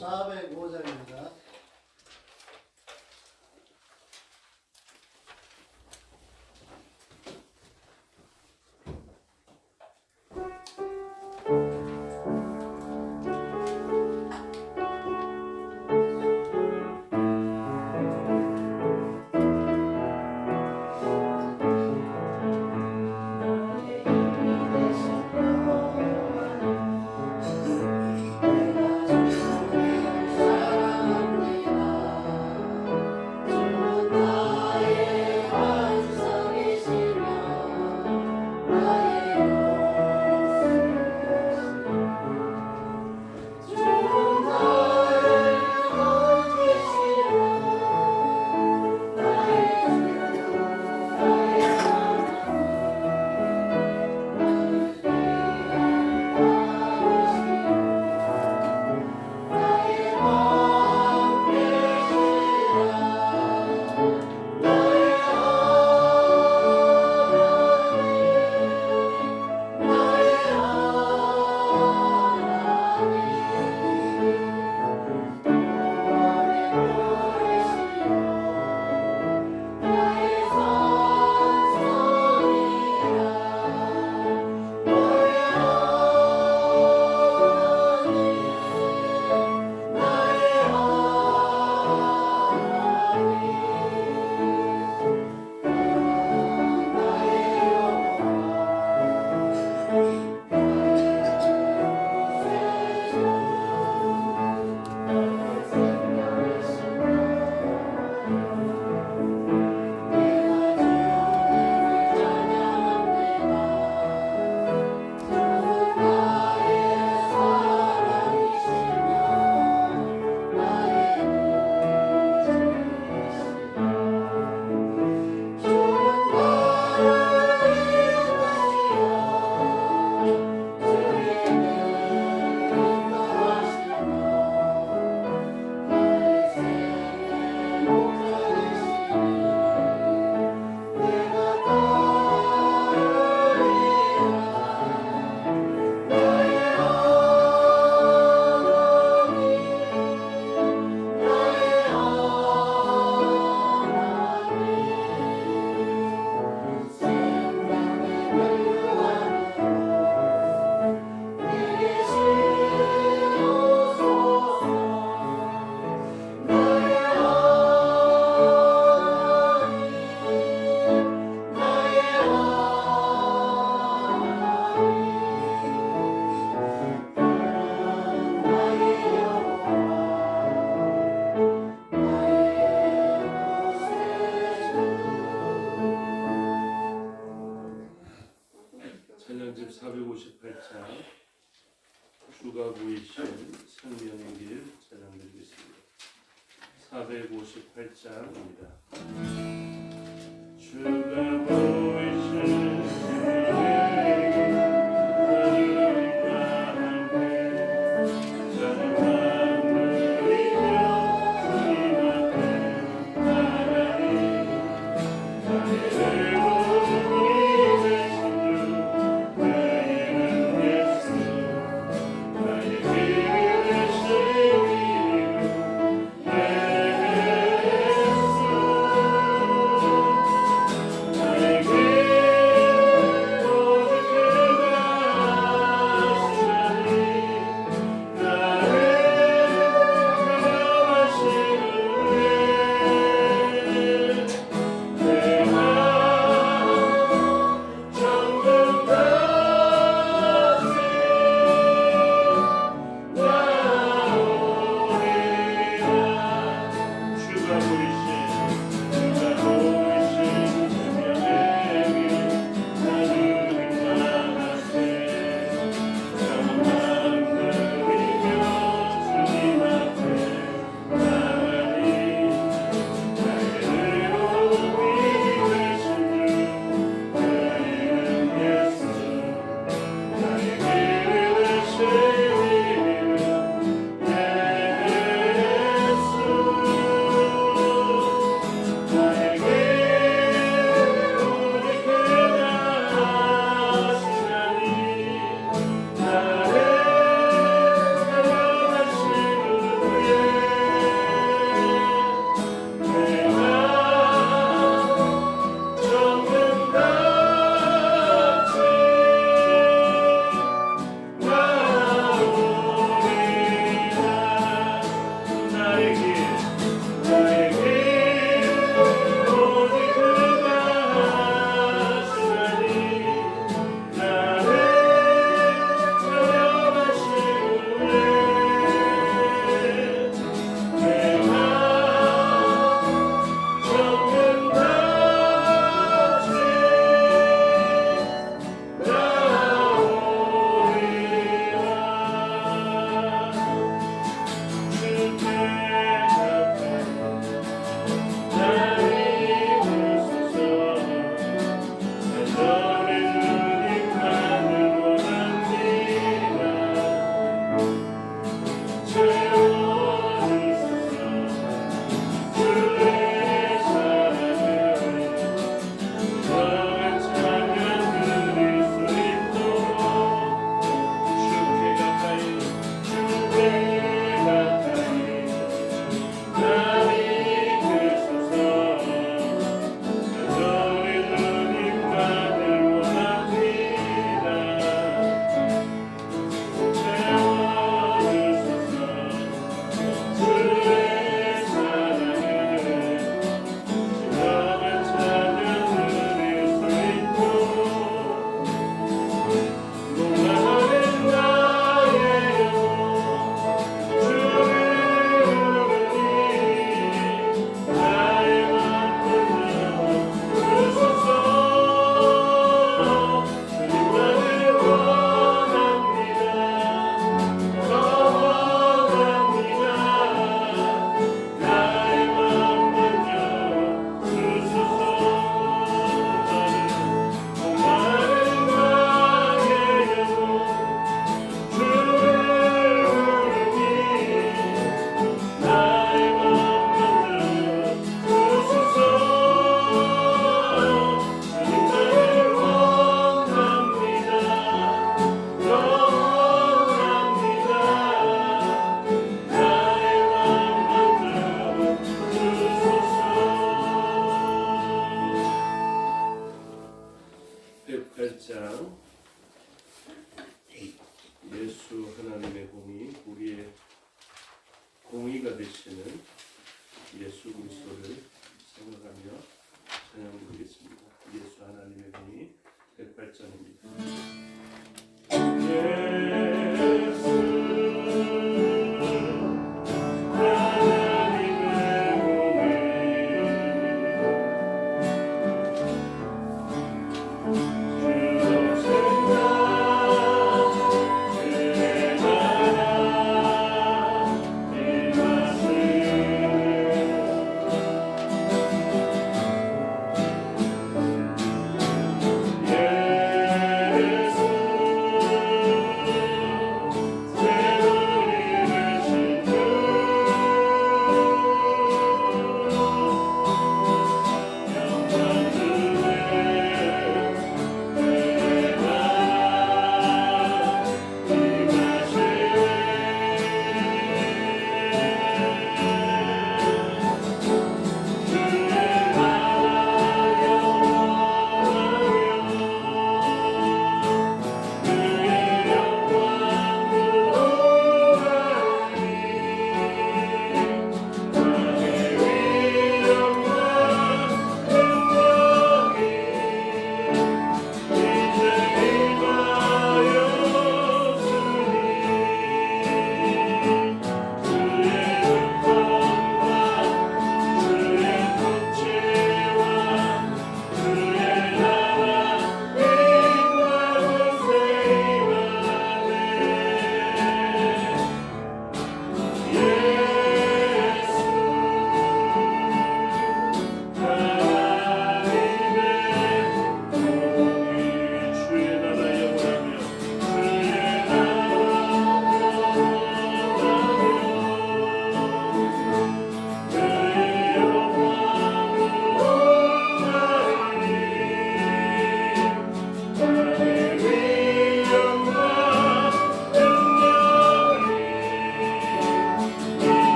405장입니다. 찬양집 458장 주가 보이신 생명의 길 찬양드리겠습니다. 458장입니다. 주가 보이신 생명의 길 하늘과 함께 사랑만 누리며 주님 앞에 나가리 나의 외로움이 되신 나의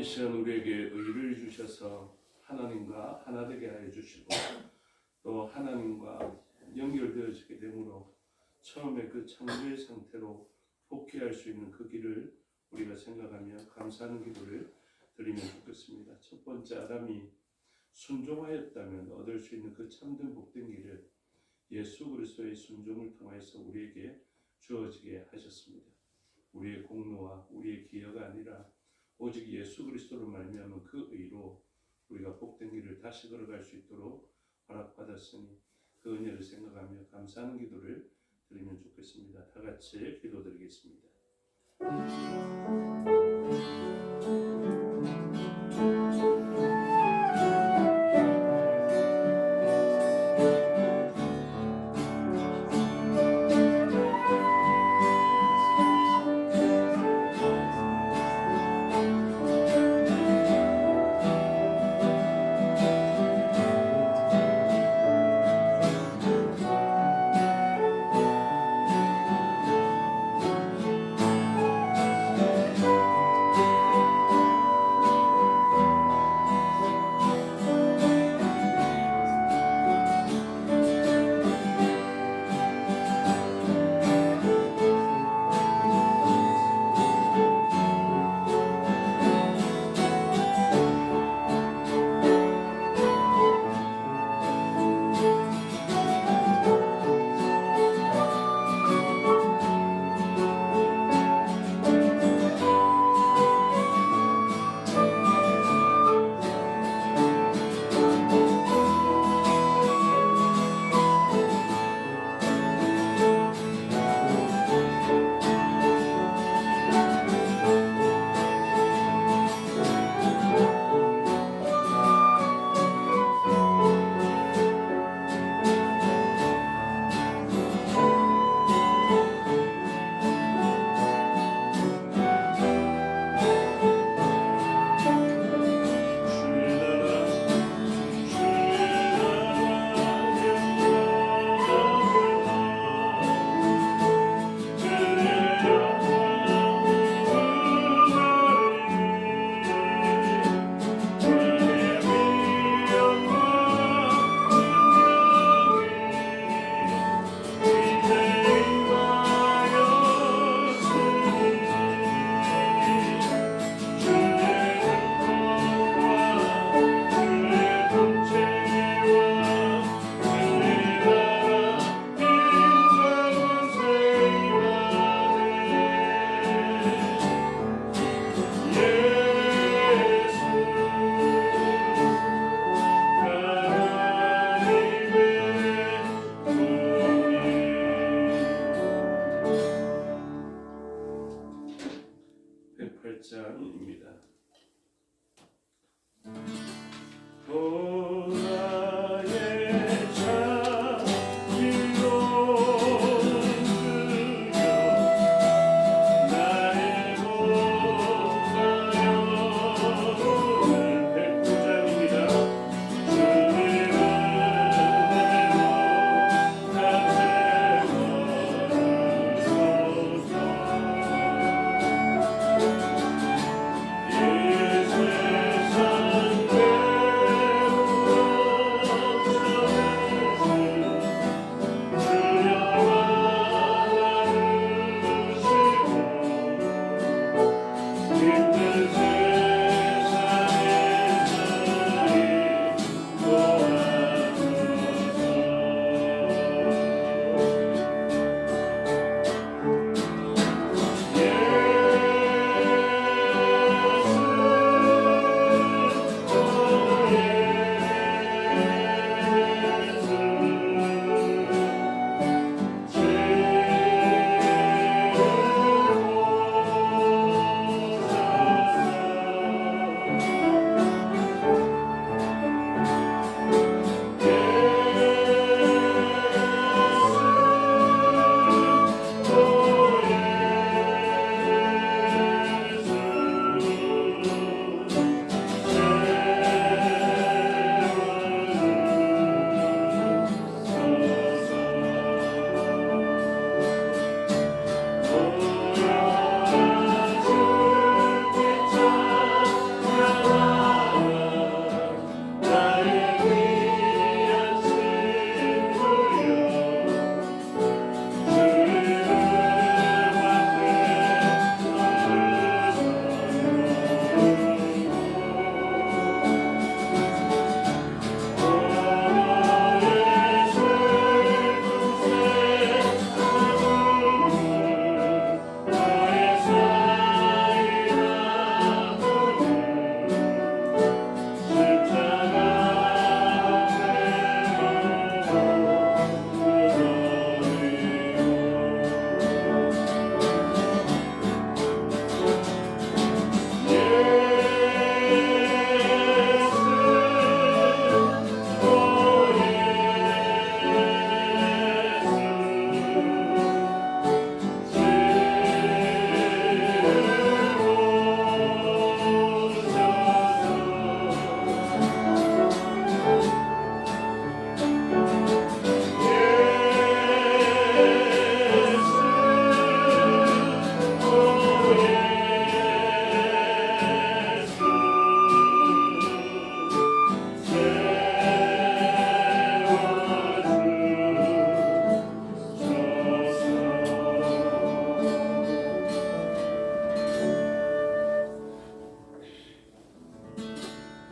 이 시간 우리에게 의를 주셔서 하나님과 하나 되게 하여 주시고 또 하나님과 연결되어지게 되므로 처음에 그 창조의 상태로 복귀할 수 있는 그 길을 우리가 생각하며 감사하는 기도를 드리면 좋겠습니다. 첫 번째, 아담이 순종하였다면 얻을 수 있는 그 참된 복된 길을 예수 그리스도의 순종을 통해서 우리에게 주어지게 하셨습니다. 우리의 공로와 우리의 기여가 아니라 오직 예수 그리스도로 말미암은 그 의로 우리가 복된 길을 다시 걸어갈 수 있도록 허락받았으니 그 은혜를 생각하며 감사하는 기도를 드리면 좋겠습니다. 다 같이 기도드리겠습니다.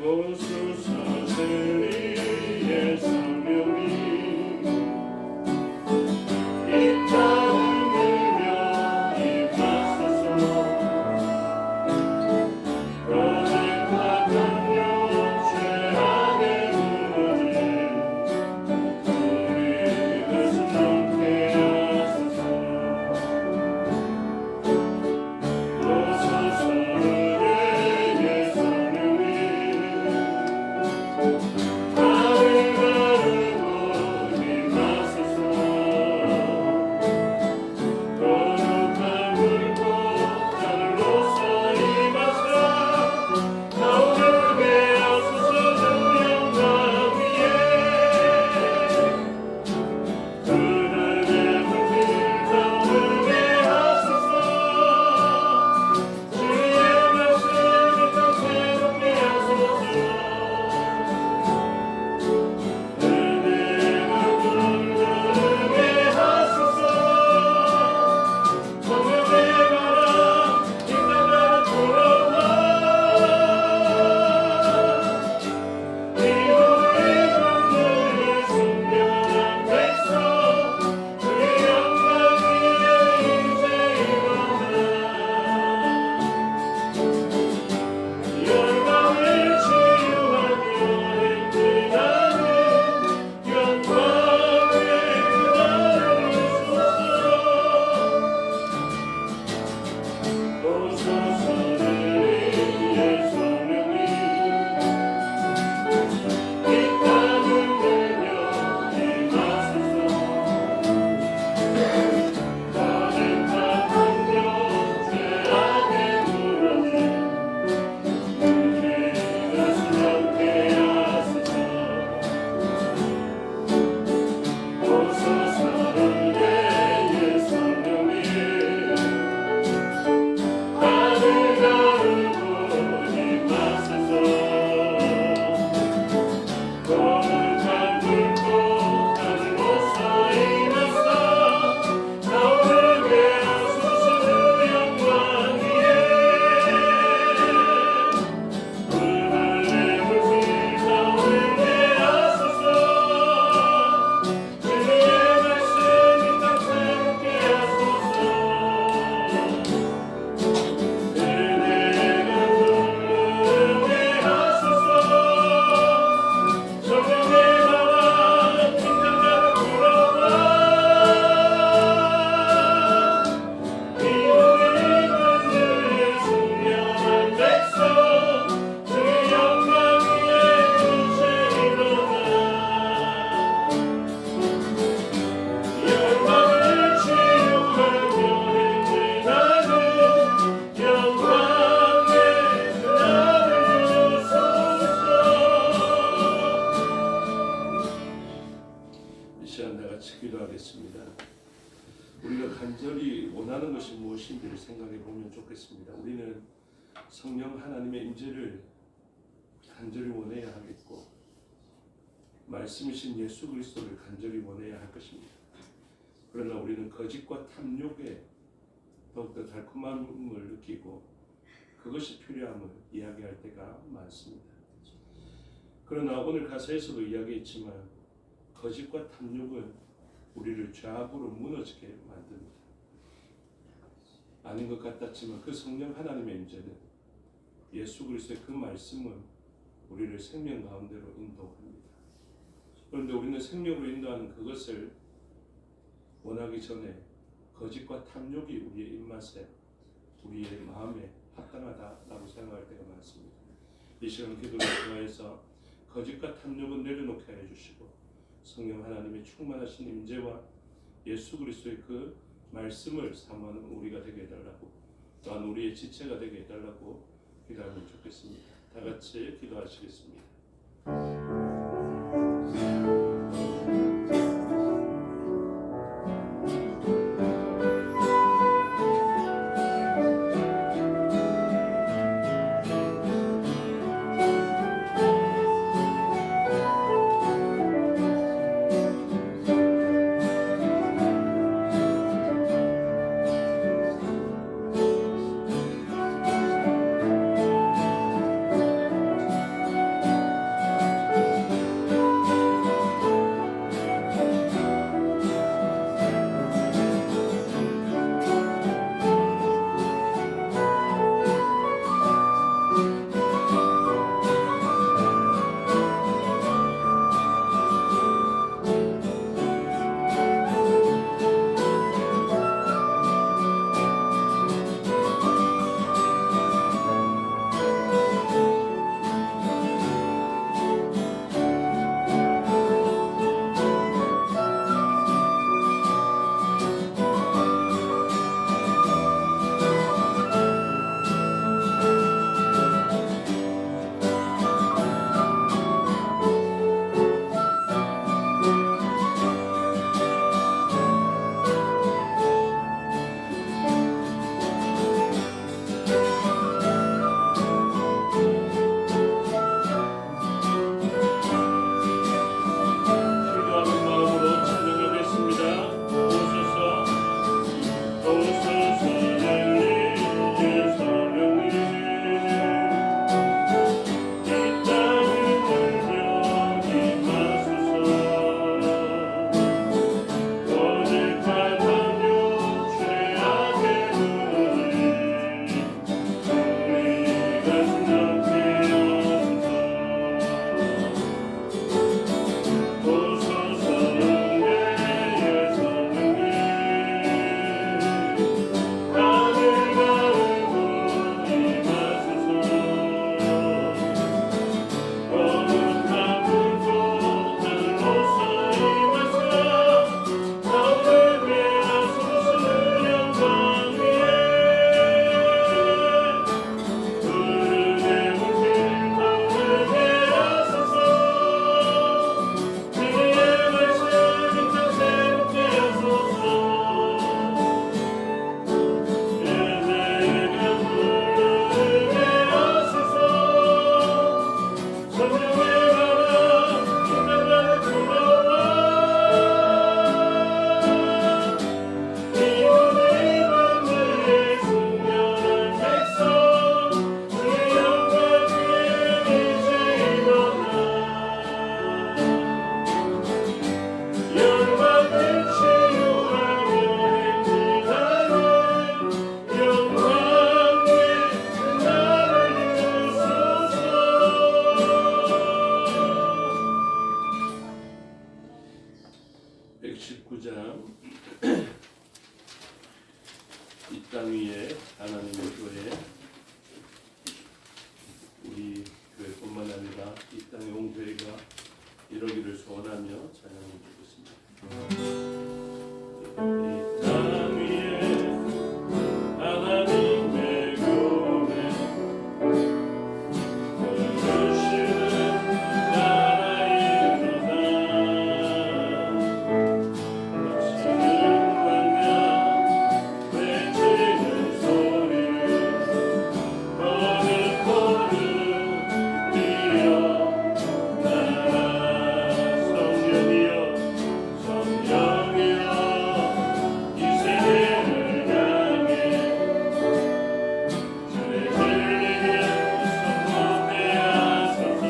오소서 진리의 성령이 이 땅을 들며 임하소서. 거짓과 탐욕 죄악에 무너진 우리 가슴 넘게 하소서. 오소서 은혜의 성령이 나를 가르고 임하소서. 거룩한 불꽃 하늘로서 임하사 나오게 하소서. 주 영광 위에 그날의 불길 타오르게 하소서. 주의 말씀이 더 새롭게 하소서. 은혜가 눈부르게 하소서. 성령의 바람 이 땅으로 돌아와 이후의 강물을 순결한 백성 주의 영광 위에 이제 일어나 열방을 치유하며 행진하는 영광의 그날을 주소서. 오소서 진리의 성령이 이 땅을 들며 임하소서. 거짓과 탐욕 죄악에 무너진 우리 가슴 넘게 하소서. 오소서 은혜의 성령이 나를 가르고 임하소서. 거룩한 불꽃 하늘로서 임하사 나오게 하소서. 주 영광 위에 불날의 불길 타오르게 하소서. 주의 말씀이 더 새롭게 하소서. 은혜가 눈부르게 하소서. 성령의 바람 이 땅으로 돌아와 이후의 강물의 순결한 백성 주의 영광 위에 이제 일어나 열방을 치유하며 행진하는 영광의 그날을 주소서. 이 시간 다 같이 기도하겠습니다. 우리가 간절히 원하는 것이 무엇인지를 생각해 보면 좋겠습니다. 우리는 성령 하나님의 임재를 간절히 원해야 하겠고 말씀이신 예수 그리스도를 간절히 원해야 할 것입니다. 그러나 우리는 거짓과 탐욕에 더욱더 달콤함을 느끼고 그것이 필요함을 이야기할 때가 많습니다. 그러나 오늘 가사에서도 이야기했지만 거짓과 탐욕은 우리를 죄악으로 무너지게 만듭니다. 아닌 것 같았지만 그 성령 하나님의 임재는 예수 그리스도의 그 말씀은 우리를 생명 가운데로 인도합니다. 그런데 우리는 생명으로 인도하는 그것을 원하기 전에 거짓과 탐욕이 우리의 입맛에 우리의 마음에 합당하다라고 생각할 때가 많습니다. 이 시간 기도를 통해서 거짓과 탐욕은 내려놓게 해주시고 성령 하나님의 충만하신 임재와 예수 그리스도의 그 말씀을 사모하는 우리가 되게 해달라고 또한 우리의 지체가 되게 해달라고 기도하면 좋겠습니다. 다 같이 기도하시겠습니다. 나라가 이 땅에 온 교회가 이루기를 소원하며 찬양해 주겠습니다. 이 땅 위에 하나님의 교회 부르시는 나라이로다. 넘치는 광야 외치는 소리를 거듭 뛰어 나라 성령이여 성령이여 이 세대를 향해 주의 진리를 선포해 하소서.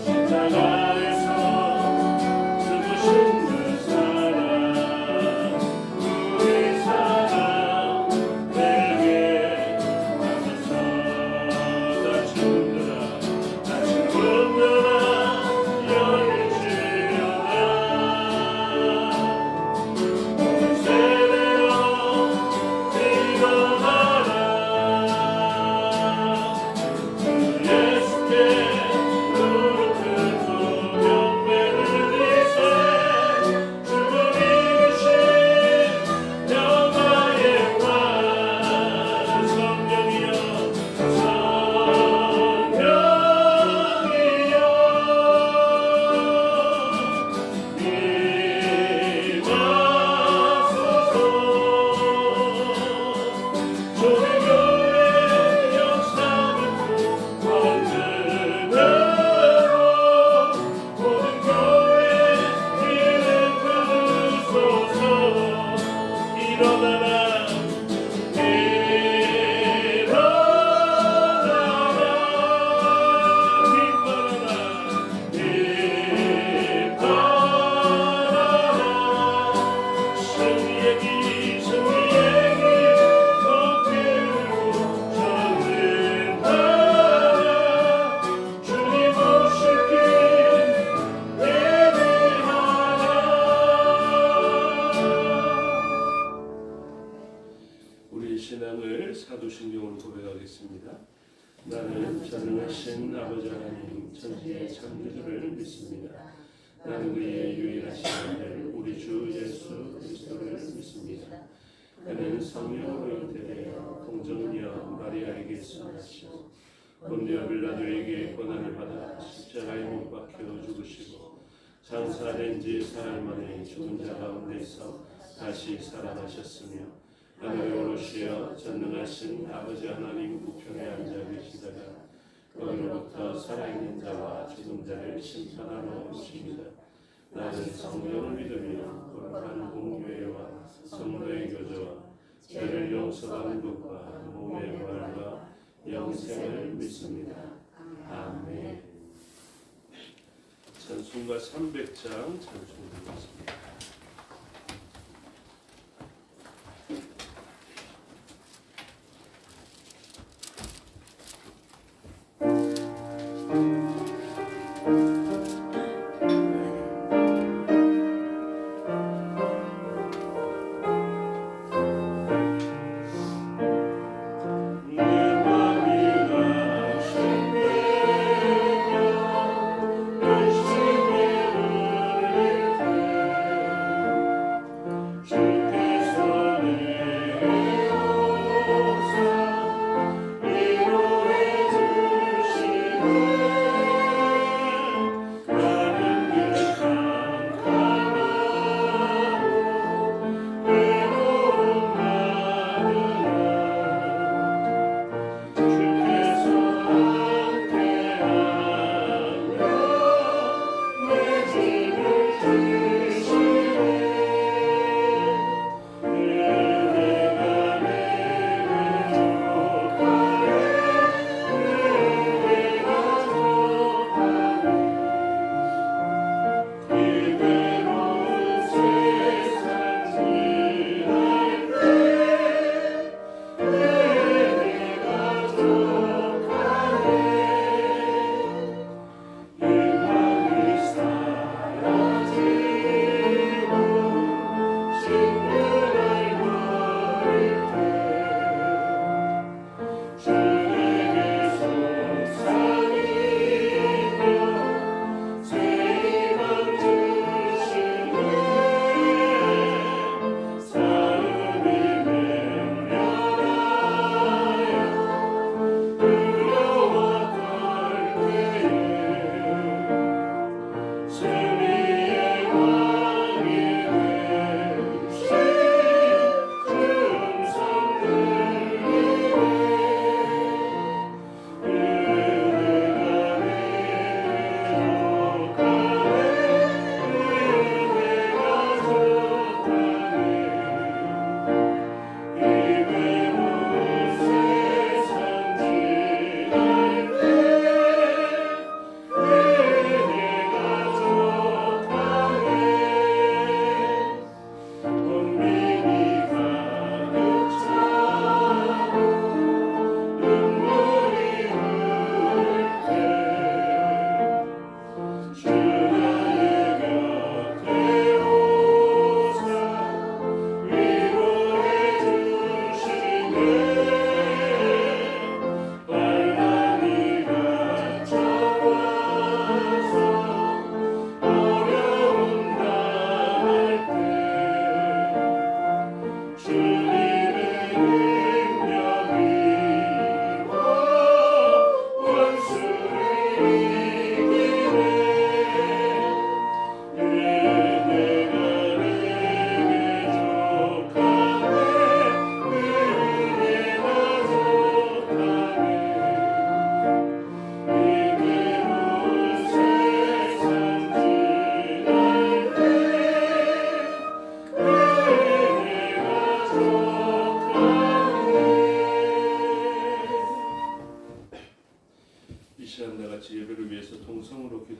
십자가 안에서 죽으신 그 사랑 우리 사랑 내게 하소서. 다시 문 열어 열리시려다. 우리 세대여 일어나라. 주 예수의 무릎 꿇고 경배를 이세 죽음 이기신 영화의 왕 사도신경으로 고백하겠습니다. 나는 전능하신 아버지 하나님 천지의 창조주를 믿습니다. 나는 그의 유일하신 아들 우리 주 예수 그리스도를 믿습니다. 그는 성령으로 잉태되어 동정녀 마리아에게서 나시고 본디오 빌라도에게 고난을 받아 십자가에 못 박혀 죽으시고 장사된 지 사흘 만에 죽은 자 가운데서 다시 살아나셨으며 하늘에 오르시어 전능하신 아버지 하나님 우편에 앉아 계시다가 거기로부터 살아있는 자와 죽은 자를 심판하러 오십니다. 나는 성령을 믿으며 거룩한 공교회와 성도의 교제와 죄를 용서받는 것과 몸의 부활과 영생을 믿습니다. 아멘. 찬송가 300장 찬송 드리겠습니다.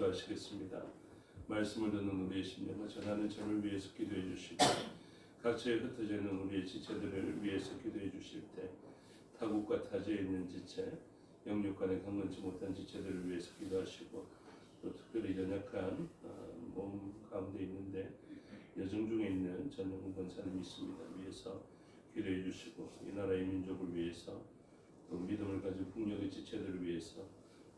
기도하시겠습니다. 말씀을 듣는 우리의 심령과 전하는 저를 위해서 기도해 주시고 각처에 흩어져 있는 우리의 지체들을 위해서 기도해 주실 때 타국과 타지에 있는 지체, 영육간에 강건치 못한 지체들을 위해서 기도하시고 또 특별히 연약한 몸 가운데 있는데 여정 중에 있는 전영훈 권사님 있습니다. 위해서 기도해 주시고 이 나라의 민족을 위해서 또 믿음을 가진 국력의 지체들을 위해서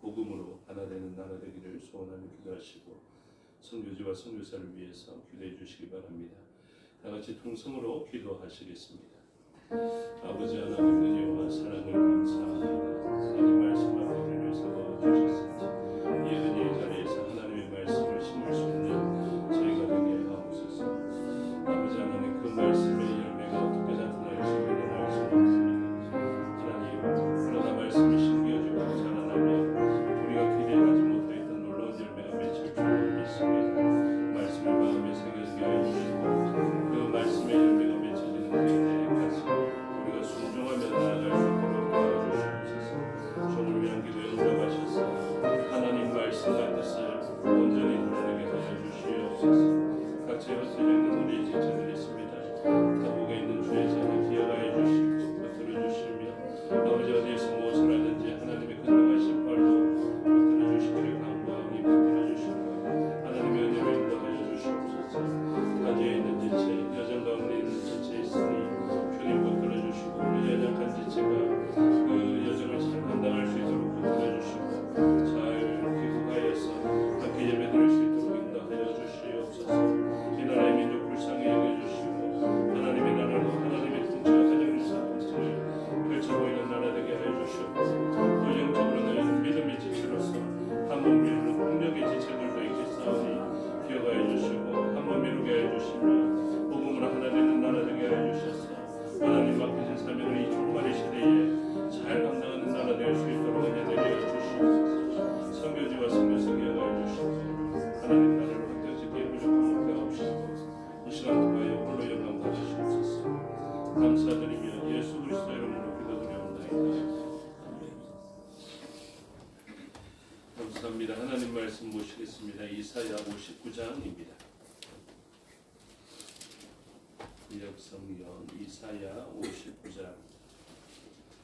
복음으로 하나 되는 나라 되기를 소원하며 기도하시고 선교지와 선교사를 위해서 기도해 주시기 바랍니다. 다 같이 통성으로 기도하시겠습니다. 아버지 하나님 은혜와 사랑을 감사합니다. 하나님 말씀 앞에 감사합니다. 하나님 말씀 보시겠습니다. 이사야 59장입니다. 구약성경 이사야 59장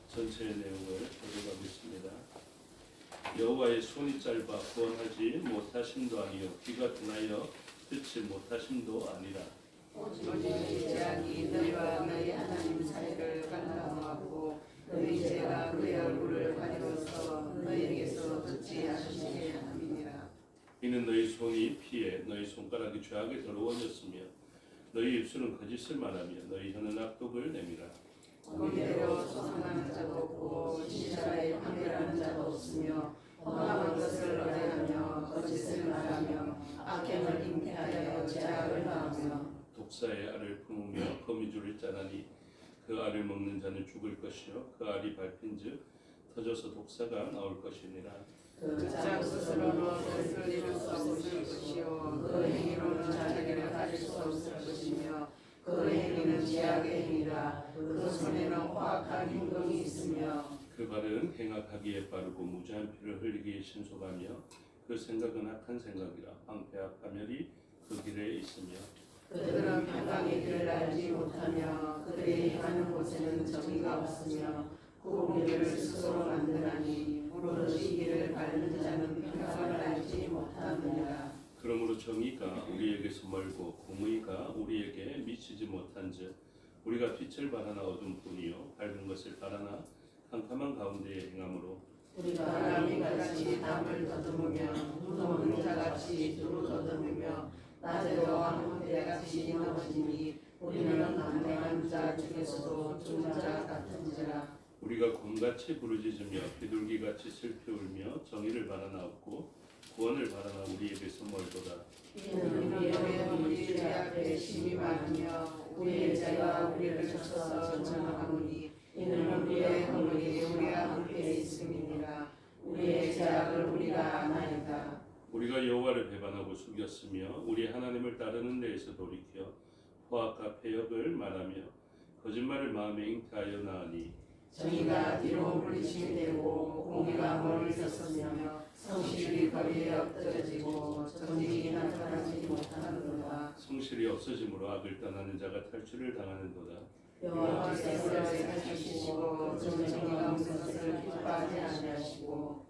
전체의 내용을 보도하겠습니다. 여호와의 손이 짧아 구원하지 못하심도 아니요 귀가 둔하여 듣지 못하심도 아니라 오직 내 죄악이 너희와 너희 하나님 사이를 갈라놓았고 너희 죄가 그의 얼굴을 가리워서 너희에게서 듣지 않으시게 함이니라. 이는 너희 손이 피해 너희 손가락이 죄악에 더러워졌으며 너희 입술은 거짓을 말하며 너희 혀는 악독을 내밀어 공의대로 소송하는 자도 없고 진실하에 판결하는 자도 없으며 범한 것을 의뢰하며 거짓을 말하며 악행을 잉태하여 죄악을 당하며 독사의 알을 품으며 거미줄을 짜나니 그 알을 먹는 자는 죽을 것이요 그 알이 밟힌즉 터져서 독사가 나올 것이니라. 그 자 스스로는 뜻을 이룰 수 없을 것이요 그 행위로는 자기를 가질 수 없을 것이며 그 행위는 죄악의 행위라. 그 손에는 허악한 행동이 있으며 그 발은 행악하기에 빠르고 무죄한 피를 흘리기에 신속하며 그 생각은 악한 생각이라. 황폐와 파멸이 그 길에 있으며 그들은 평강의 길을 알지 못하며 그들이 행하는 곳에는 정의가 없으며 구공의를 스스로 만드나니 오로지 이를 밟는 자는 평강을 알지 못하느니라. 그러므로 정의가 우리에게서 멀고 공의가 우리에게 미치지 못한즉 우리가 빛을 바라나 어둠 뿐이요 밝은 것을 바라나 캄캄한 가운데에 행함으로 우리가 나무같이 담을 더듬으며 눈 오는 자같이 두루 더듬으며 낮에도 황혼대같이 넘어지니 우리는 안내한 자 중에서도 죽는 자 같은지라. 우리가 곰같이 부르짖으며 비둘기같이 슬피 울며 정의를 바라나 없고 구원을 바라나 우리에게서 멀도다. 이는 우리의 우리 죄 앞에 심이 많으며 우리의 죄가 우리를 쫓아서 전하오니 이는 우리의 허물이 우리와 함께 있음이니라. 우리의 죄악을 우리가 아나이다. 우리가 여호와를 배반하고 숙였으며 우리 하나님을 따르는 데에서 돌이켜 포악과 패역을 말하며 거짓말을 마음에 잉태하여 나으니 정의가 뒤로 물리침이 되고 공의가 멀리 섰으며 성실이 거리에 엎드러지고 정직이 나타나지 못하는도다. 성실이 없어짐으로 악을 떠나는 자가 탈출을 당하는도다. 여호와께서 살피시고 정의가 없는 것을 기뻐하지 아니하시고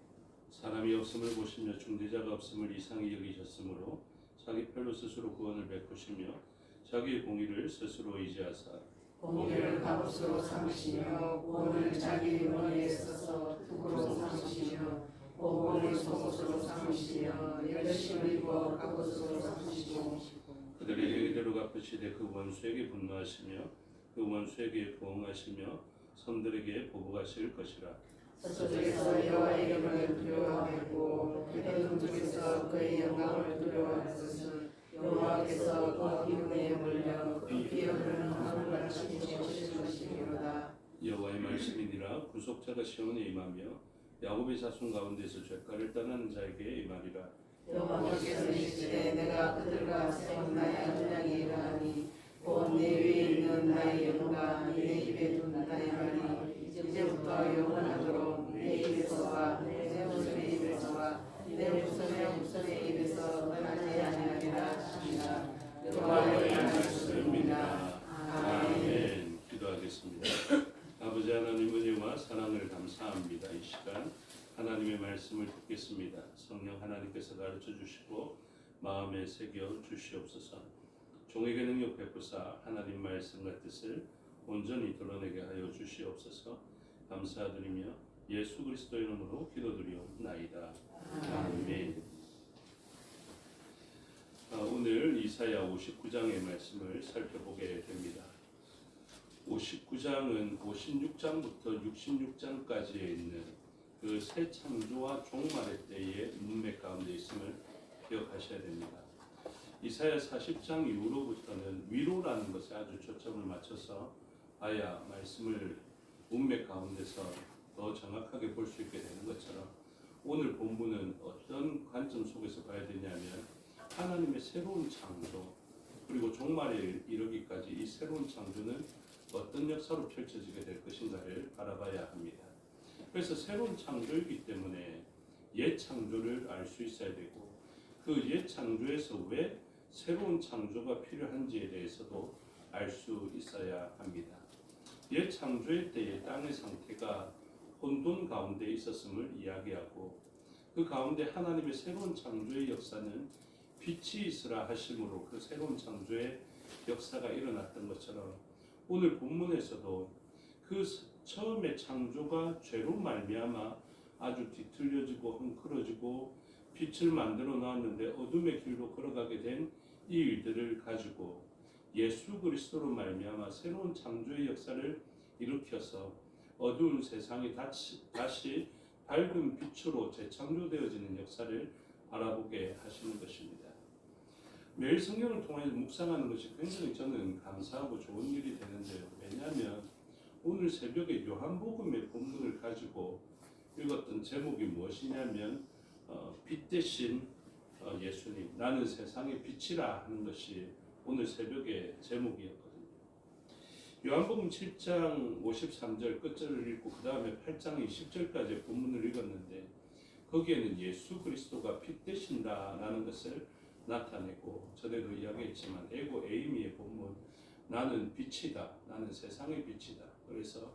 사람이 없음을 보시며 중대자가 없음을 이상히 여기셨으므로 자기 팔로 스스로 구원을 베푸시며 자기의 공의를 스스로 의지하사 공의를 갑옷으로 삼으시며 구원을 자기 머리에 써서 툭으로 삼으시며 보복을 속옷으로 삼으시며 열심을 입어 갑옷으로 삼으시고 그들의 행위대로 갚으시되 그 원수에게 분노하시며 그 원수에게 보응하시며 선들에게 보복하실 것이라. 서쪽에서 여호와의 영광을 두려워하고 해변 쪽에서 그의 영광을 두려워할 것은 여호와께서 그 기운에 몰려 그 피어흐르는 하늘같이 채우실 것이니로다. 여호와의 말씀이니라. 구속자가 시온에 임하며 야곱의 자손 가운데서 죄가를 떠나는 자에게 임하리라. 여호와께서 이르시되 내가 그들과 세운 나의 언약이 이러하니 곧 내 위에 있는 나의 영광 내 입에 둔 나의 말이 이제부터 영원하도록 내 입에서와 내 후손의 입에서와 내 후손의 후손의 입에서 떠나지 아니하리라 하시니라. 여호와의 말씀입니다. 아멘. 기도하겠습니다. 아버지 하나님 은혜와 사랑을 감사합니다. 이 시간 하나님의 말씀을 듣겠습니다. 성령 하나님께서 가르쳐 주시고 마음에 새겨 주시옵소서. 종에게 능력 베푸사 하나님 말씀과 뜻을 온전히 드러내게 하여 주시옵소서. 감사드리며 예수 그리스도의 이름으로 기도드리옵나이다. 아멘. 오늘 이사야 59장의 말씀을 살펴보게 됩니다. 59장은 56장부터 66장까지에 있는 그 새 창조와 종말의 때의 문맥 가운데 있음을 기억하셔야 됩니다. 이사야 40장 이후로부터는 위로라는 것에 아주 초점을 맞춰서 봐야 말씀을 문맥 가운데서 더 정확하게 볼 수 있게 되는 것처럼 오늘 본문은 어떤 관점 속에서 봐야 되냐면 하나님의 새로운 창조 그리고 종말에 이르기까지 이 새로운 창조는 어떤 역사로 펼쳐지게 될 것인가를 바라봐야 합니다. 그래서 새로운 창조이기 때문에 옛 창조를 알 수 있어야 되고 그 옛 창조에서 왜 새로운 창조가 필요한지에 대해서도 알 수 있어야 합니다. 옛 창조의 때의 땅의 상태가 혼돈 가운데 있었음을 이야기하고 그 가운데 하나님의 새로운 창조의 역사는 빛이 있으라 하심으로 그 새로운 창조의 역사가 일어났던 것처럼 오늘 본문에서도 그 처음의 창조가 죄로 말미암아 아주 뒤틀려지고 헝클어지고 빛을 만들어 놨는데 어둠의 길로 걸어가게 된 이 일들을 가지고 예수 그리스도로 말미암아 새로운 창조의 역사를 일으켜서 어두운 세상이 다시 밝은 빛으로 재창조되어지는 역사를 알아보게 하시는 것입니다. 매일 성경을 통해 묵상하는 것이 굉장히 저는 감사하고 좋은 일이 되는데요. 왜냐하면 오늘 새벽에 요한복음의 본문을 가지고 읽었던 제목이 무엇이냐면 빛 대신 예수님, 나는 세상의 빛이라 하는 것이 오늘 새벽의 제목이었거든요. 요한복음 7장 53절 끝절을 읽고 그 다음에 8장 20절까지 본문을 읽었는데 거기에는 예수 그리스도가 빛 되신다라는 것을 나타내고 전에도 이야기했지만 에고 에이미의 본문 나는 빛이다, 나는 세상의 빛이다. 그래서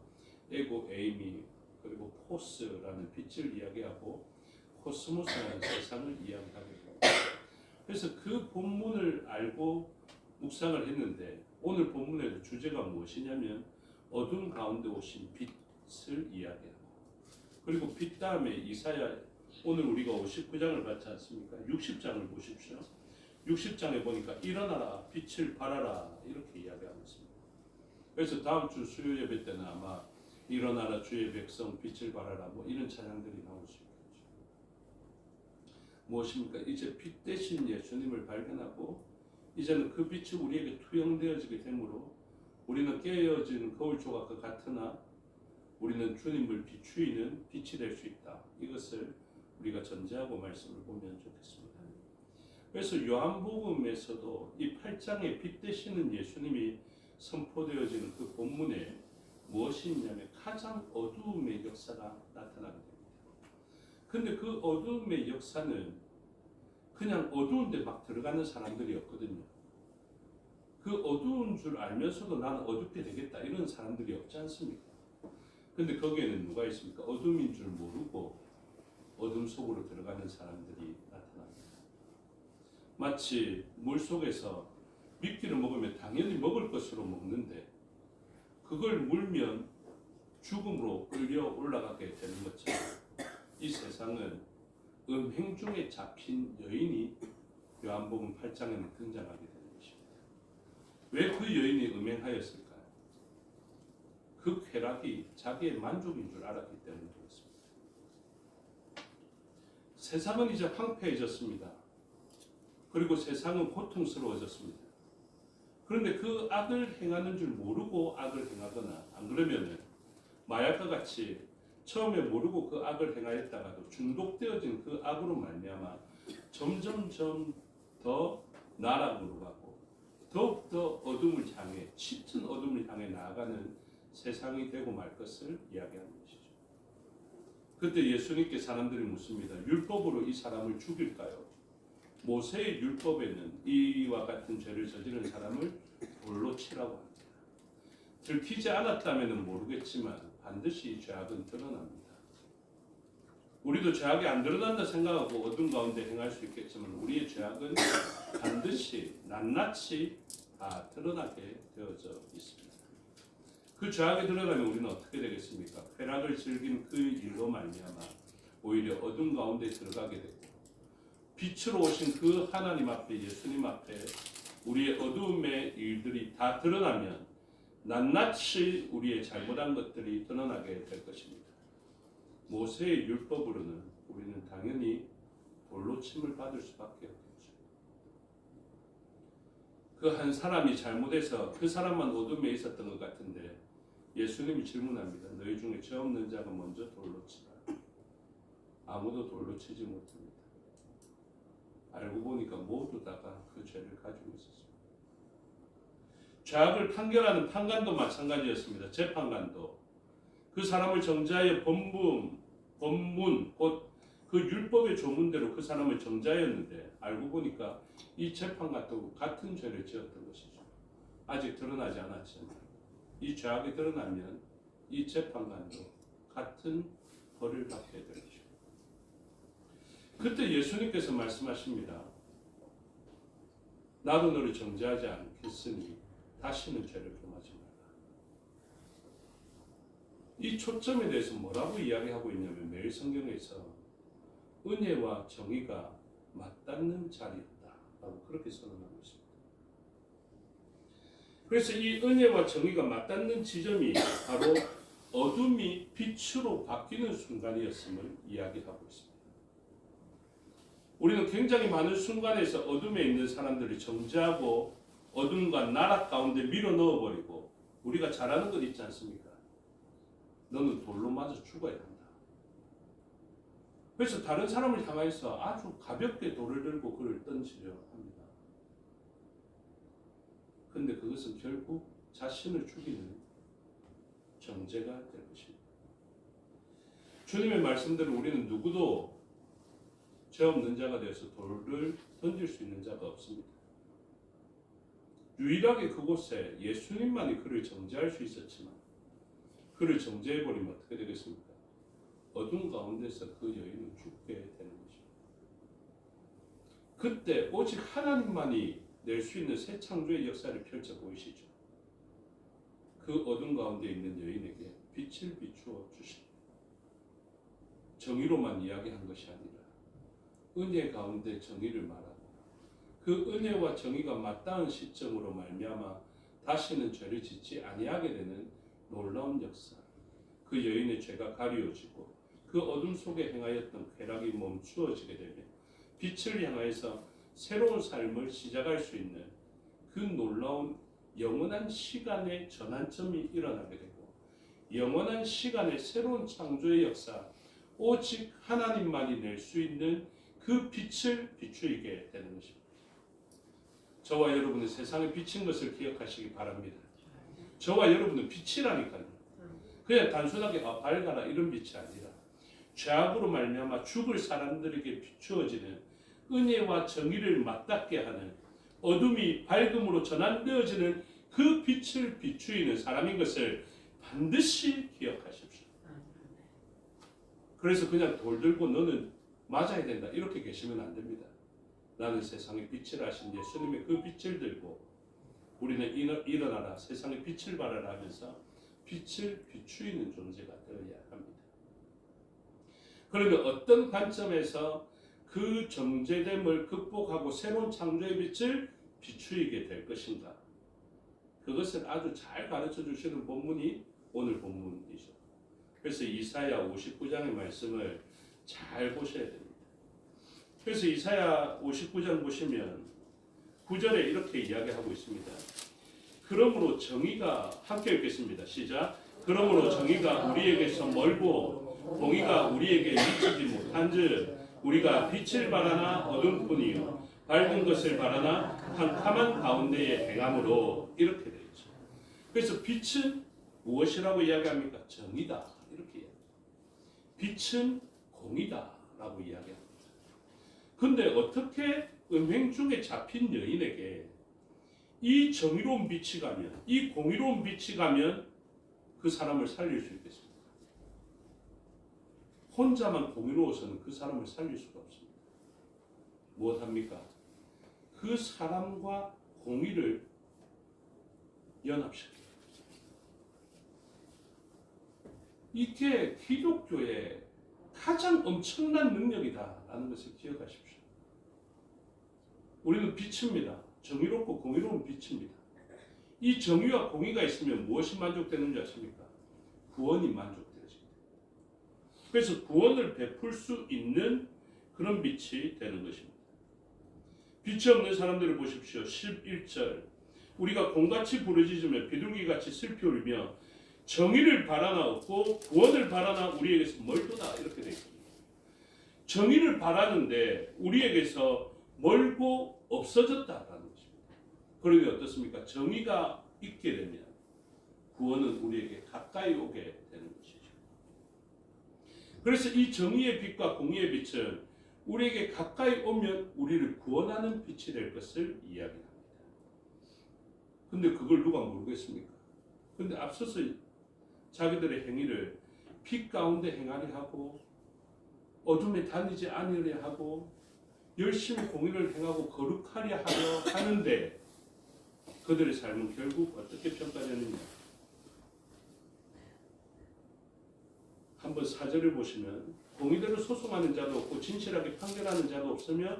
에고 에이미 그리고 포스라는 빛을 이야기하고 코스모스라는 세상을 이야기하게 됩니다. 그래서 그 본문을 알고 묵상을 했는데 오늘 본문의 주제가 무엇이냐면 어둠 가운데 오신 빛을 이야기하고 그리고 빛 다음에 이사야 오늘 우리가 59장을 봤지 않습니까? 60장을 보십시오. 60장에 보니까 일어나라 빛을 발하라 이렇게 이야기하고 있습니다. 그래서 다음 주 수요 예배 때는 아마 일어나라 주의 백성 빛을 발하라 뭐 이런 찬양들이 나올 수 있겠죠. 무엇입니까? 이제 빛 대신 예수님을 발견하고 이제는 그 빛이 우리에게 투영되어지게 되므로 우리는 깨어진 거울 조각과 같으나 우리는 주님을 비추이는 빛이 될 수 있다. 이것을 우리가 전제하고 말씀을 보면 좋겠습니다. 그래서 요한복음에서도 이 8장에 빛 되시는 예수님이 선포되어지는 그 본문에 무엇이 있냐면 가장 어두움의 역사가 나타나게 됩니다. 근데 그 어두움의 역사는 그냥 어두운데 막 들어가는 사람들이 없거든요. 그 어두운 줄 알면서도 나는 어둡게 되겠다 이런 사람들이 없지 않습니까? 근데 거기에는 누가 있습니까? 어둠인 줄 모르고 어둠 속으로 들어가는 사람들이 나타납니다. 마치 물속에서 미끼를 먹으면 당연히 먹을 것으로 먹는데 그걸 물면 죽음으로 끌려 올라가게 되는 것처럼 이 세상은 음행 중에 잡힌 여인이 요한복음 8장에는 등장하게 되는 것입니다. 왜 그 여인이 음행하였을까요? 그 쾌락이 자기의 만족인 줄 알았기 때문에 그렇습니다. 세상은 이제 황폐해졌습니다. 그리고 세상은 고통스러워졌습니다. 그런데 그 악을 행하는 줄 모르고 악을 행하거나 안 그러면은 마약과 같이 처음에 모르고 그 악을 행하였다가도 중독되어진 그 악으로 말미암아 점점점 더 나락으로 가고 더욱더 어둠을 향해 짙은 어둠을 향해 나아가는 세상이 되고 말 것을 이야기하는 것이죠. 그때 예수님께 사람들이 묻습니다. 율법으로 이 사람을 죽일까요? 모세의 율법에는 이와 같은 죄를 저지른 사람을 돌로 치라고 합니다. 들키지 않았다면 모르겠지만 반드시 죄악은 드러납니다. 우리도 죄악이 안 드러난다 생각하고 어둠 가운데 행할 수 있겠지만 우리의 죄악은 반드시 낱낱이 다 드러나게 되어져 있습니다. 그 죄악이 드러나면 우리는 어떻게 되겠습니까? 쾌락을 즐긴 그 일로 말미암아 오히려 어둠 가운데 들어가게 되고 빛으로 오신 그 하나님 앞에 예수님 앞에 우리의 어두움의 일들이 다 드러나면 낱낱이 우리의 잘못한 것들이 드러나게 될 것입니다. 모세의 율법으로는 우리는 당연히 돌로 침을 받을 수밖에 없겠죠. 그 한 사람이 잘못해서 그 사람만 어둠에 있었던 것 같은데 예수님이 질문합니다. 너희 중에 죄 없는 자가 먼저 돌로 치라. 아무도 돌로 치지 못합니다. 알고 보니까 모두 다가 그 죄를 가지고 있었습니다. 죄악을 판결하는 판관도 마찬가지였습니다. 재판관도 그 사람을 정죄하여 법문 곧 그 율법의 조문대로 그 사람을 정죄하였는데 알고 보니까 이 재판과도 같은 죄를 지었던 것이죠. 아직 드러나지 않았지만 이 죄악이 드러나면 이 재판관도 같은 벌을 받게 될 것입니다. 그때 예수님께서 말씀하십니다. 나도 너를 정죄하지 않겠으니 다시는 죄를 범하지 마라. 이 초점에 대해서 뭐라고 이야기하고 있냐면 매일 성경에서 은혜와 정의가 맞닿는 자리였다라고 그렇게 선언하고 있습니다. 그래서 이 은혜와 정의가 맞닿는 지점이 바로 어둠이 빛으로 바뀌는 순간이었음을 이야기하고 있습니다. 우리는 굉장히 많은 순간에서 어둠에 있는 사람들을 정죄하고 어둠과 나락 가운데 밀어 넣어버리고 우리가 잘하는 것 있지 않습니까? 너는 돌로 맞아 죽어야 한다. 그래서 다른 사람을 향해서 아주 가볍게 돌을 들고 그를 던지려 합니다. 근데 그것은 결국 자신을 죽이는 정죄가 될 것입니다. 주님의 말씀대로 우리는 누구도 죄 없는 자가 되어서 돌을 던질 수 있는 자가 없습니다. 유일하게 그곳에 예수님만이 그를 정죄할 수 있었지만 그를 정죄해버리면 어떻게 되겠습니까? 어둠 가운데서 그 여인은 죽게 되는 것입니다. 그때 오직 하나님만이 낼 수 있는 새 창조의 역사를 펼쳐 보이시죠. 그 어둠 가운데 있는 여인에게 빛을 비추어 주십니다. 정의로만 이야기한 것이 아니라 은혜 가운데 정의를 말하고 그 은혜와 정의가 맞닿은 시점으로 말미암아 다시는 죄를 짓지 아니하게 되는 놀라운 역사. 그 여인의 죄가 가리워지고 그 어둠 속에 행하였던 쾌락이 멈추어지게 되며 빛을 향하여서 새로운 삶을 시작할 수 있는 그 놀라운 영원한 시간의 전환점이 일어나게 되고 영원한 시간의 새로운 창조의 역사, 오직 하나님만이 낼 수 있는 그 빛을 비추게 되는 것입니다. 저와 여러분은 세상에 비친 것을 기억하시기 바랍니다. 저와 여러분은 빛이라니까요. 그냥 단순하게 밝아라 이런 빛이 아니라 죄악으로 말미암아 죽을 사람들에게 비추어지는 은혜와 정의를 맞닿게 하는 어둠이 밝음으로 전환되어지는 그 빛을 비추이는 사람인 것을 반드시 기억하십시오. 그래서 그냥 돌 들고 너는 맞아야 된다 이렇게 계시면 안 됩니다. 나는 세상의 빛을 하신 예수님의 그 빛을 들고 우리는 일어나라 세상의 빛을 발하라 하면서 빛을 비추이는 존재가 되어야 합니다. 그러면 어떤 관점에서 그 정죄됨을 극복하고 새로운 창조의 빛을 비추이게 될 것인가? 그것을 아주 잘 가르쳐 주시는 본문이 오늘 본문이죠. 그래서 이사야 59장의 말씀을 잘 보셔야 됩니다. 그래서 이사야 59장 보시면 9절에 이렇게 이야기하고 있습니다. 그러므로 정의가 함께 읽겠습니다. 시작. 그러므로 정의가 우리에게서 멀고 공의가 우리에게 미치지 못한즉 우리가 빛을 바라나 어둠뿐이요 밝은 것을 바라나 캄캄한 가운데에 행함으로 이렇게 되어 있죠. 그래서 빛은 무엇이라고 이야기합니까? 정의다 이렇게 이야기합니다. 빛은 공의다라고 이야기합니다. 근데 어떻게 음행 중에 잡힌 여인에게 이 정의로운 빛이 가면, 이 공의로운 빛이 가면 그 사람을 살릴 수 있겠습니까? 혼자만 공의로워서는 그 사람을 살릴 수가 없습니다. 무엇합니까? 그 사람과 공의를 연합시킵니다. 이게 기독교의 가장 엄청난 능력이다라는 것을 기억하십시오. 우리는 빛입니다. 정의롭고 공의로운 빛입니다. 이 정의와 공의가 있으면 무엇이 만족되는 줄 아십니까? 구원이 만족되어집니다. 그래서 구원을 베풀 수 있는 그런 빛이 되는 것입니다. 빛이 없는 사람들을 보십시오. 11절 우리가 공같이 부르짖으며 비둘기같이 슬피 울며 정의를 바라나 없고 구원을 바라나 우리에게서 멀도다 이렇게 되어 있습니다. 정의를 바라는데 우리에게서 멀고 없어졌다라는 것입니다. 그러니 어떻습니까? 정의가 있게 되면 구원은 우리에게 가까이 오게 되는 것이죠. 그래서 이 정의의 빛과 공의의 빛은 우리에게 가까이 오면 우리를 구원하는 빛이 될 것을 이야기합니다. 근데 그걸 누가 모르겠습니까? 근데 앞서서 자기들의 행위를 빛 가운데 행하려 하고 어둠에 다니지 않으려 하고 열심히 공의를 행하고 거룩하려 하려 하는데 그들의 삶은 결국 어떻게 평가되느냐? 한번 4절을 보시면 공의대로 소송하는 자도 없고 진실하게 판결하는 자도 없으며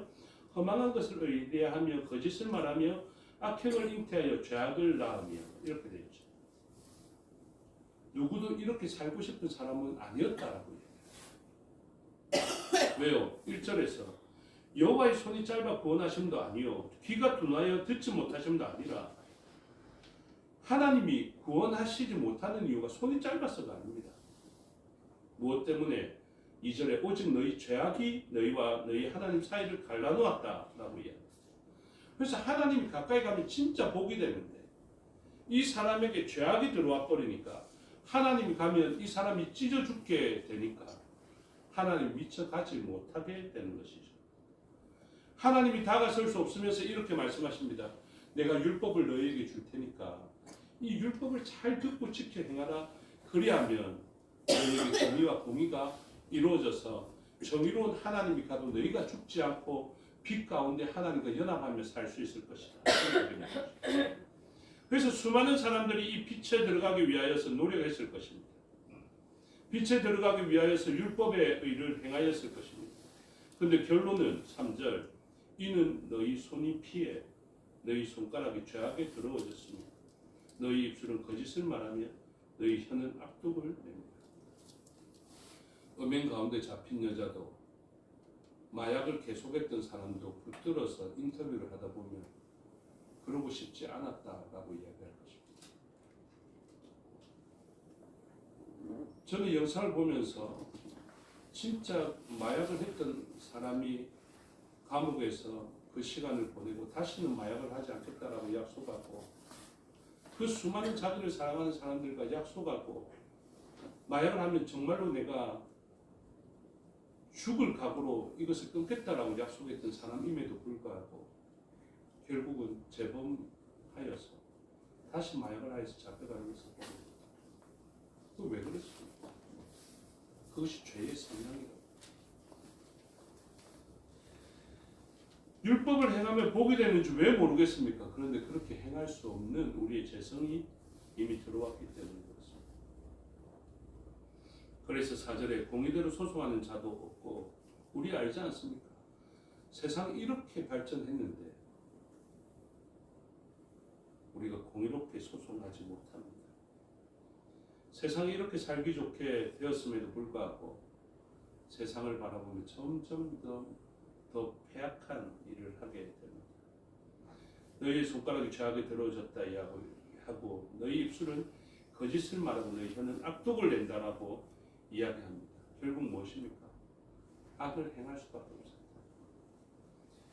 허망한 것을 의뢰하며 거짓을 말하며 악행을 잉태하여 죄악을 낳으며 이렇게 되어 있죠. 누구도 이렇게 살고 싶은 사람은 아니었다라고 얘기해요. 왜요? 1절에서 여호와의 손이 짧아 구원하심도 아니요 귀가 둔하여 듣지 못하심도 아니라 하나님이 구원하시지 못하는 이유가 손이 짧아서가 아닙니다. 무엇 때문에? 2절에 오직 너희 죄악이 너희와 너희 하나님 사이를 갈라놓았다라고 이야기합니다. 그래서 하나님이 가까이 가면 진짜 복이 되는데 이 사람에게 죄악이 들어와 버리니까 하나님이 가면 이 사람이 찢어 죽게 되니까 하나님 미처 가지 못하게 되는 것이죠. 하나님이 다가설 수 없으면서 이렇게 말씀하십니다. 내가 율법을 너희에게 줄 테니까 이 율법을 잘 듣고 지켜 행하라. 그리하면 너희에게 정의와 공의가 이루어져서 정의로운 하나님이 가도 너희가 죽지 않고 빛 가운데 하나님과 연합하며 살 수 있을 것이다. 그래서 수많은 사람들이 이 빛에 들어가기 위하여서 노력했을 것입니다. 빛에 들어가기 위하여서 율법의 의를 행하였을 것입니다. 그런데 결론은 3절 이는 너희 손이 피해 너희 손가락이 죄악에 더러워졌으며 너희 입술은 거짓을 말하며 너희 혀는 악독을 냅니다. 음행 가운데 잡힌 여자도 마약을 계속했던 사람도 붙들어서 인터뷰를 하다 보면 그러고 싶지 않았다라고 이야기할 것입니다. 저는 영상을 보면서 진짜 마약을 했던 사람이 감옥에서 그 시간을 보내고 다시는 마약을 하지 않겠다라고 약속하고 그 수많은 자기를 사랑하는 사람들과 약속하고 마약을 하면 정말로 내가 죽을 각오로 이것을 끊겠다라고 약속했던 사람임에도 불구하고 결국은 재범하여서 다시 마약을 하여서 잡혀가는 것을 보고 그 왜 그랬습니까? 그것이 죄의 성향이라고. 율법을 행하면 복이 되는 줄 왜 모르겠습니까? 그런데 그렇게 행할 수 없는 우리의 재성이 이미 들어왔기 때문에 그렇습니다. 그래서 4절에 공의대로 소송하는 자도 없고 우리 알지 않습니까? 세상이 이렇게 발전했는데 우리가 공의롭게 소송하지 못합니다. 세상이 이렇게 살기 좋게 되었음에도 불구하고 세상을 바라보면 점점 더 패악한 일을 하게 됩니다. 너희의 손가락이 죄악에 더러워졌다 하고 너희 입술은 거짓을 말하고 너희 혀는 악독을 낸다라고 이야기합니다. 결국 무엇입니까? 악을 행할 수밖에 없습니다.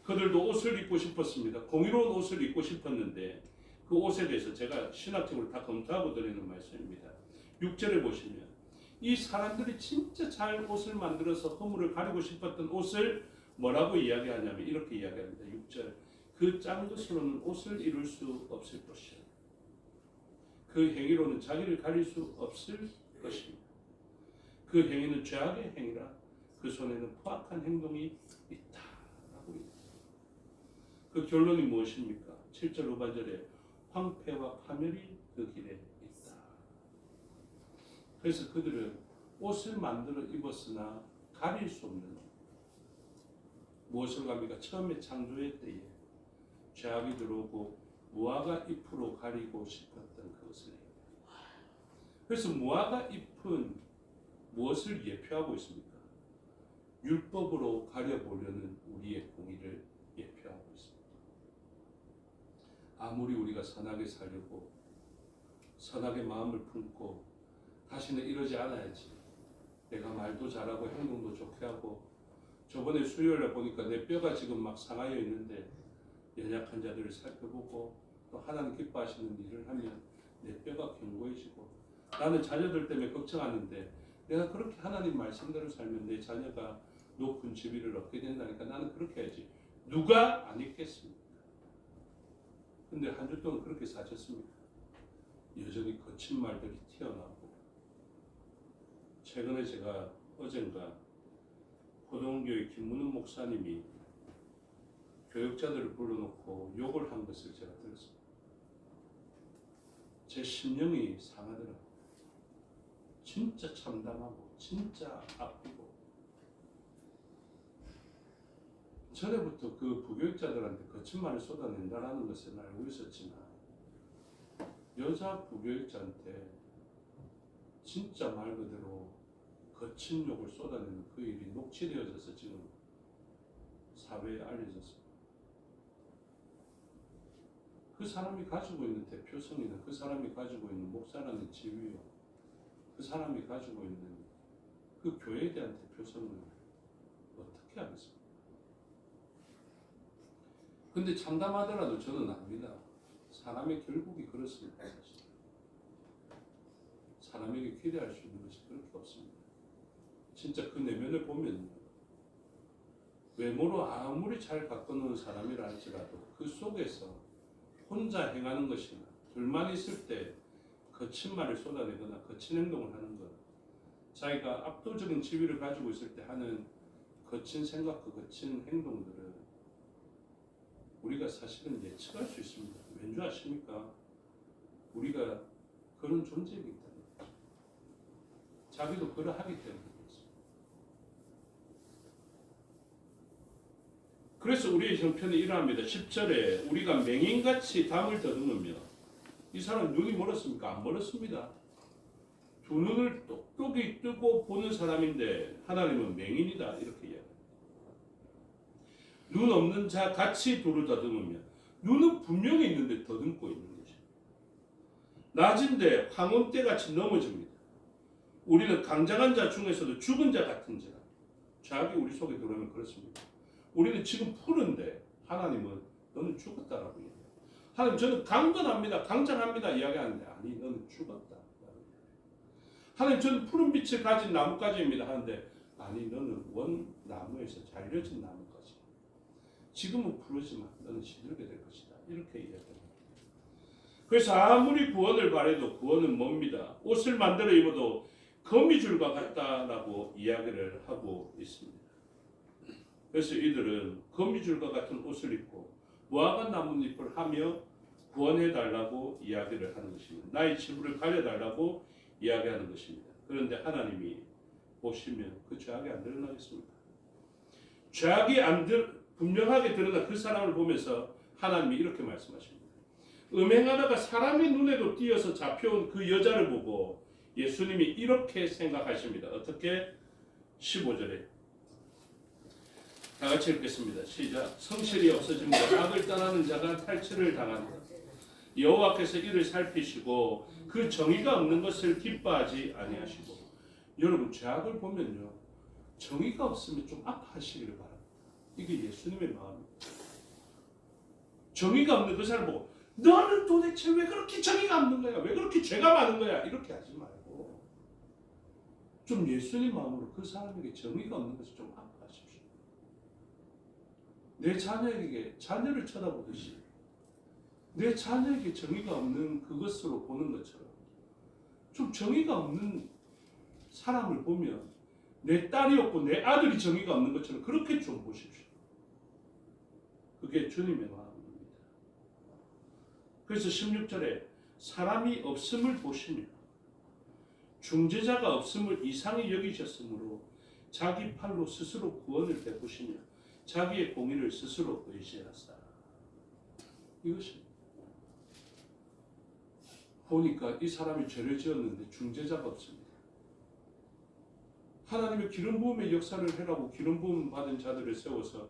그들도 옷을 입고 싶었습니다. 공의로운 옷을 입고 싶었는데 그 옷에 대해서 제가 신학적으로 다 검토하고 드리는 말씀입니다. 6절에 보시면 이 사람들이 진짜 잘 옷을 만들어서 허물을 가리고 싶었던 옷을 뭐라고 이야기하냐면 이렇게 이야기합니다. 6절 그 짠 것으로는 옷을 이룰 수 없을 것이요 그 행위로는 자기를 가릴 수 없을 것입니다. 그 행위는 죄악의 행위라 그 손에는 포악한 행동이 있다라고 있습니다. 그 결론이 무엇입니까? 7절 후반절에 황폐와 파멸이 그 길에 있다. 그래서 그들은 옷을 만들어 입었으나 가릴 수 없는 무엇을 갑니까? 처음에 창조의 때에 죄악이 들어오고 무화과 잎으로 가리고 싶었던 그것을 그래서 무화과 잎은 무엇을 예표하고 있습니까? 율법으로 가려보려는 우리의 공의를 예표하고 있습니다. 아무리 우리가 선하게 살려고 선하게 마음을 품고 다시는 이러지 않아야지 내가 말도 잘하고 행동도 좋게 하고 저번에 수요일에 보니까 내 뼈가 지금 막 상하여 있는데 연약한 자들을 살펴보고 또 하나님 기뻐하시는 일을 하면 내 뼈가 견고해지고 나는 자녀들 때문에 걱정하는데 내가 그렇게 하나님 말씀대로 살면 내 자녀가 높은 지위를 얻게 된다니까 나는 그렇게 해야지. 누가 안 있겠습니까? 근데 한 주 동안 그렇게 사셨습니까? 여전히 거친 말들이 튀어나오고. 최근에 제가 어젠가 고등교회 김문은 목사님이 교육자들을 불러놓고 욕을 한 것을 제가 들었습니다. 제 심령이 상하더라고요. 진짜 참담하고 진짜 아프고. 전에부터 그 부교육자들한테 거친 말을 쏟아낸다라는 것을 알고 있었지만 여자 부교육자한테 진짜 말 그대로 거친 욕을 쏟아내는 그 일이 녹취되어져서 지금 사회에 알려졌습니다. 그 사람이 가지고 있는 대표성이나 그 사람이 가지고 있는 목사라는 지위요, 그 사람이 가지고 있는 그 교회에 대한 대표성을 어떻게 하겠습니까? 근데 참담하더라도 저는 압니다. 사람의 결국이 그렇습니다. 사실. 사람에게 기대할 수 있는 것이 그렇게 없습니다. 진짜 그 내면을 보면 외모로 아무리 잘 가꿔놓은 사람이라 할지라도 그 속에서 혼자 행하는 것이나 둘만 있을 때 거친 말을 쏟아내거나 거친 행동을 하는 것, 자기가 압도적인 지위를 가지고 있을 때 하는 거친 생각과 거친 행동들을 우리가 사실은 예측할 수 있습니다. 왠지 아십니까? 우리가 그런 존재이기 때문에, 자기도 그러하기 때문에. 그래서 우리의 형편이 이러합니다. 10절에 우리가 맹인같이 담을 더듬으며, 이 사람 눈이 멀었습니까? 안 멀었습니다. 두 눈을 똑똑히 뜨고 보는 사람인데 하나님은 맹인이다 이렇게 이야기합니다. 눈 없는 자 같이 돌을 더듬으며, 눈은 분명히 있는데 더듬고 있는 것입니다. 낮은데 황혼대같이 넘어집니다. 우리는 강장한 자 중에서도 죽은 자 같은 자, 자기 우리 속에 들어오면 그렇습니다. 우리는 지금 푸른데 하나님은 너는 죽었다라고 얘기해요. 하나님 저는 강건합니다, 강장합니다 이야기하는데 아니 너는 죽었다. 하나님 저는 푸른 빛을 가진 나뭇가지입니다 하는데 아니 너는 원 나무에서 잘려진 나뭇가지. 지금은 푸르지만 너는 시들게 될 것이다. 이렇게 이야기합니다. 그래서 아무리 구원을 바래도 구원은 멉니다. 옷을 만들어 입어도 거미줄과 같다라고 이야기를 하고 있습니다. 그래서 이들은 거미줄과 같은 옷을 입고 무화과 나뭇잎을 하며 구원해달라고 이야기를 하는 것입니다. 나의 치부를 가려달라고 이야기하는 것입니다. 그런데 하나님이 보시면 그 죄악이 안 드러나겠습니까? 죄악이 분명하게 드러난 그 사람을 보면서 하나님이 이렇게 말씀하십니다. 음행하다가 사람의 눈에도 띄어서 잡혀온 그 여자를 보고 예수님이 이렇게 생각하십니다. 어떻게? 15절에 다 같이 읽겠습니다. 시작. 성실이 없어지므로 악을 떠나는 자가 탈취를 당한다. 여호와께서 이를 살피시고 그 정의가 없는 것을 기뻐하지 아니하시고. 여러분 죄악을 보면요, 정의가 없으면 좀 아파하시기를 바랍니다. 이게 예수님의 마음입니다. 정의가 없는 그 사람 보고 너는 도대체 왜 그렇게 정의가 없는 거야? 왜 그렇게 죄가 많은 거야? 이렇게 하지 말고 좀 예수님 마음으로 그 사람에게 정의가 없는 것을 좀 아파하십시오. 내 자녀에게 자녀를 쳐다보듯이 내 자녀에게 정의가 없는 그것으로 보는 것처럼 좀 정의가 없는 사람을 보면 내 딸이 없고 내 아들이 정의가 없는 것처럼 그렇게 좀 보십시오. 그게 주님의 마음입니다. 그래서 16절에 사람이 없음을 보시며 중재자가 없음을 이상히 여기셨으므로 자기 팔로 스스로 구원을 베푸시며 자기의 공의를 스스로 의지하사. 이것입니다. 보니까 이 사람이 죄를 지었는데 중재자가 없습니다. 하나님의 기름 부음의 역사를 해라고 기름 부음 받은 자들을 세워서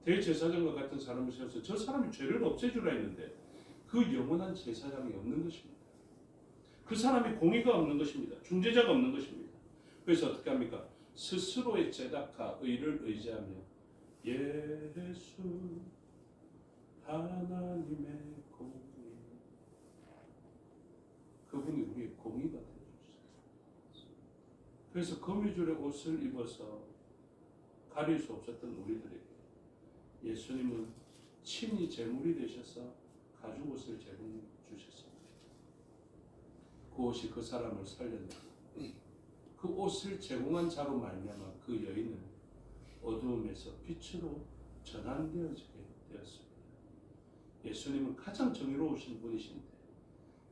대제사장과 같은 사람을 세워서 저 사람이 죄를 없애주라 했는데 그 영원한 제사장이 없는 것입니다. 그 사람이 공의가 없는 것입니다. 중재자가 없는 것입니다. 그래서 어떻게 합니까? 스스로의 제다카 의를 의지하며 예수 하나님의 공의, 그분이 우리의 공의가 되어주셨어요. 그래서 거미줄의 옷을 입어서 가릴 수 없었던 우리들에게 예수님은 친히 제물이 되셔서 가죽 옷을 제공해 주셨습니다. 그 옷이 그 사람을 살렸다. 그 옷을 제공한 자로 말미암아 그 여인은 어두움에서 빛으로 전환되어지게 되었습니다. 예수님은 가장 정의로우신 분이신데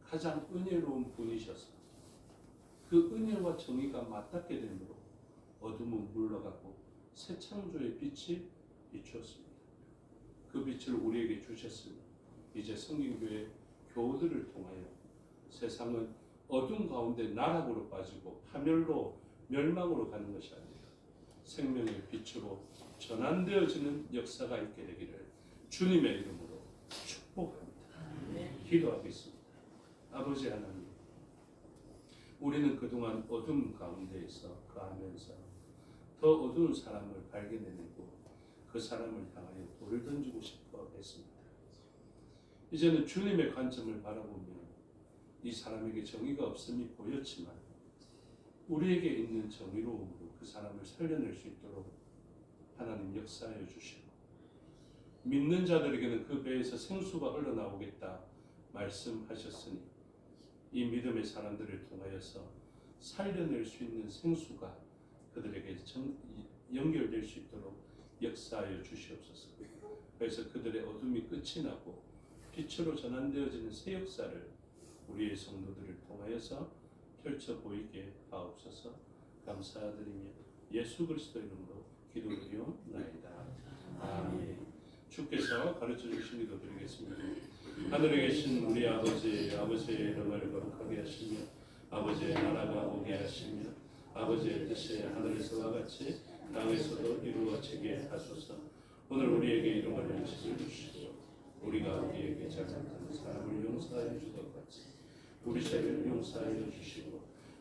가장 은혜로운 분이셔서 그 은혜와 정의가 맞닿게 되므로 어둠은 물러가고 새 창조의 빛이 비추었습니다. 그 빛을 우리에게 주셨으니 이제 성경교회 교우들을 통하여 세상은 어둠 가운데 나락으로 빠지고 파멸로 멸망으로 가는 것이 아니라 생명의 빛으로 전환되어지는 역사가 있게 되기를 주님의 이름으로 축복합니다. 기도하겠습니다. 아버지 하나님, 우리는 그동안 어둠 가운데에서 거하면서 더 어두운 사람을 발견해내고 그 사람을 향하여 돌을 던지고 싶어 했습니다. 이제는 주님의 관점을 바라보며 이 사람에게 정의가 없음이 보였지만 우리에게 있는 정의로움으로 그 사람을 살려낼 수 있도록 하나님 역사하여 주시고 믿는 자들에게는 그 배에서 생수가 흘러나오겠다 말씀하셨으니 이 믿음의 사람들을 통하여서 살려낼 수 있는 생수가 그들에게 연결될 수 있도록 역사하여 주시옵소서. 그래서 그들의 어둠이 끝이 나고 빛으로 전환되어지는 새 역사를 우리의 성도들을 통하여서 펼쳐 보이게 하옵소서. 감사드리며 예수 그리스도 이름으로 기도드리옵나이다. 아멘. 주께서 가르쳐 주신 기도 드리겠습니다. 하늘에 계신 우리 아버지의 이름을 거룩하게 하시며 아버지의 나라가 오게 하시며 아버지의 뜻이 하늘에서와 같이 땅에서도 이루어지게 하소서. 오늘 우리에게 일용할 양식을 주시고 우리가 우리에게 잘못하는 사람을 용서하여 주것 같이 우리 죄를 용서하여 주시고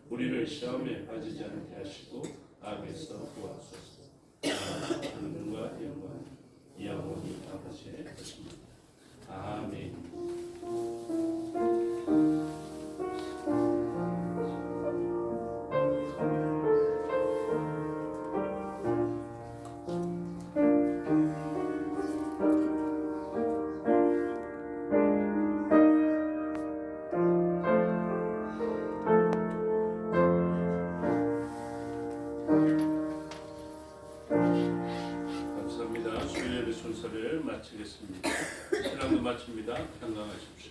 우리를 시험에 빠지지 않게 하시고 악에서 구하소서. 하나님과 영광 영원히 아버지의 것입니다. 아멘.